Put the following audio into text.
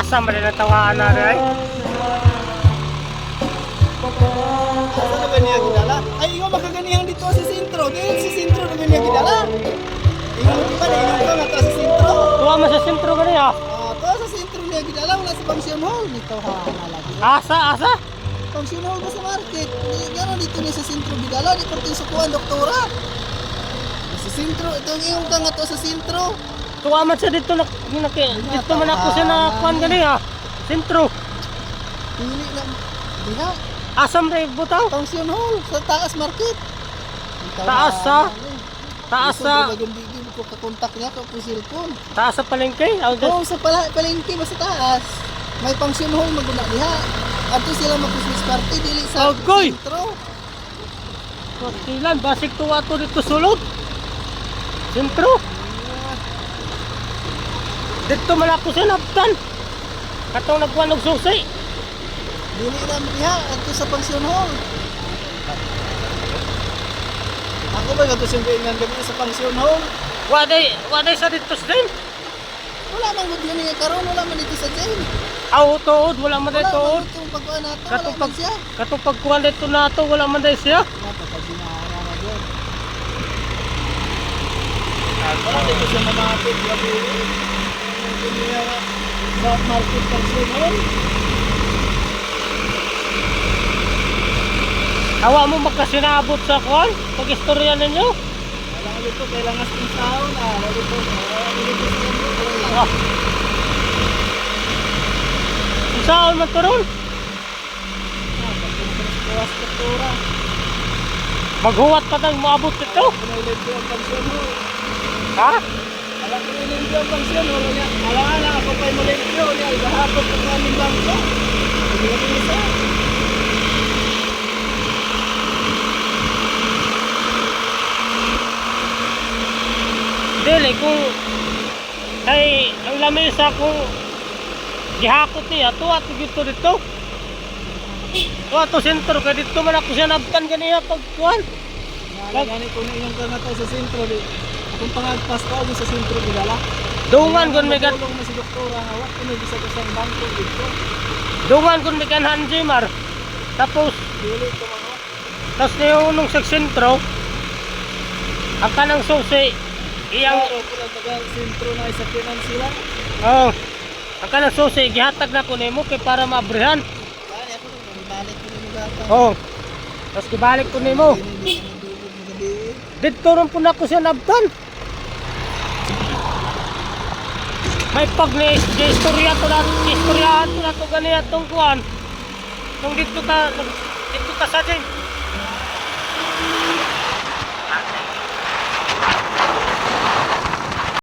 Asa man din ang tawhaan na rin? Asa na ganiya gidala? Ay, ingo magaganihan dito sa sentro. Dili sa sentro na ganiya gidala. Ingo di ba na ingo ka nga to sa sentro? Tuwa man sa sentro ka niya. To sa sentro niya gidala wala sa function hall nito ha nalagi. Asa? Function hall ba sa market? Gano dito niya sa sentro gidala di perti sukuan doktora. Sa sentro ito ang iyong ka nga to sa sentro. Tuwa man sa dito dito man ako siya na kuan gani ha. Sentro. Dili na diha. Asam rin butaw? Function hall sa taas market. Taas sa? Taas sa? Bagong ko kakontak niya ko po cellphone. Taas sa palengke? Oo, sa palengke ba sa taas. May function hall maguna diha. Ato sila mag-Christmas party dili sa Agoy! sentro. Ilan? Basig tuwa to dito sulod? Sentro? Dito man ako siya naptan. Katong nagkuhan og susi. Dili na diha ato sa function hall. Ako ba gato siyang gaingan gabi sa function hall? Waday sa dito din. Wala man gud yun karon wala man dito sa jail. Aw tuod, wala man day Wala tuod. man itong pagkuhan nato, wala Katong man siya. katong pagkuhan dito nato wala man day siya. Kapag ginahara na doon. Wala dito siya mamapit, grabe. Hindi niya sa market function hall. Hawa mo magkasinabot sa kuhan pag istorya ninyo. Wala ko dito, kailangan sa sahon. Wala dito, Ah. Saan man to ron? Kuwas kultura. Maghuwat pa tayong maabot dito. Pinailig ko ang function hall. Ha? Alam ko pinailig ko ang function hall niya. Alam ako pa'y mulig ko niya. Ibahapot ko ng aming bangko. Hindi ko isa. Dili kung ay ang lamesa kung gihakot niya tuwa to dito. Tuwa to sentro kay dito man ako siya nabtan ganiya pagkuhan. Nalagani ko na inyong kanata sa sentro. Kung pangagpas ko sa sentro gidala. Dungan kun may Tulong na si doktora nga wak kini bisa ko sa bangko dito. dungan kun may kanhan Jimar. Tapos Dili ko mga niyunong sa sentro ang kanang susi iyang pula taga sentro na isakinan sila. oh ang kanang susi gihatag na ko nimo kay para maabrihan. Kani ako nung balik ko ni gata. Oh. Tapos gibalik ko nimo. Dito ron po na ako siya nabtan. May pag ni istorya to na to ganiya tong kuan. Kung dito ka sa dyan.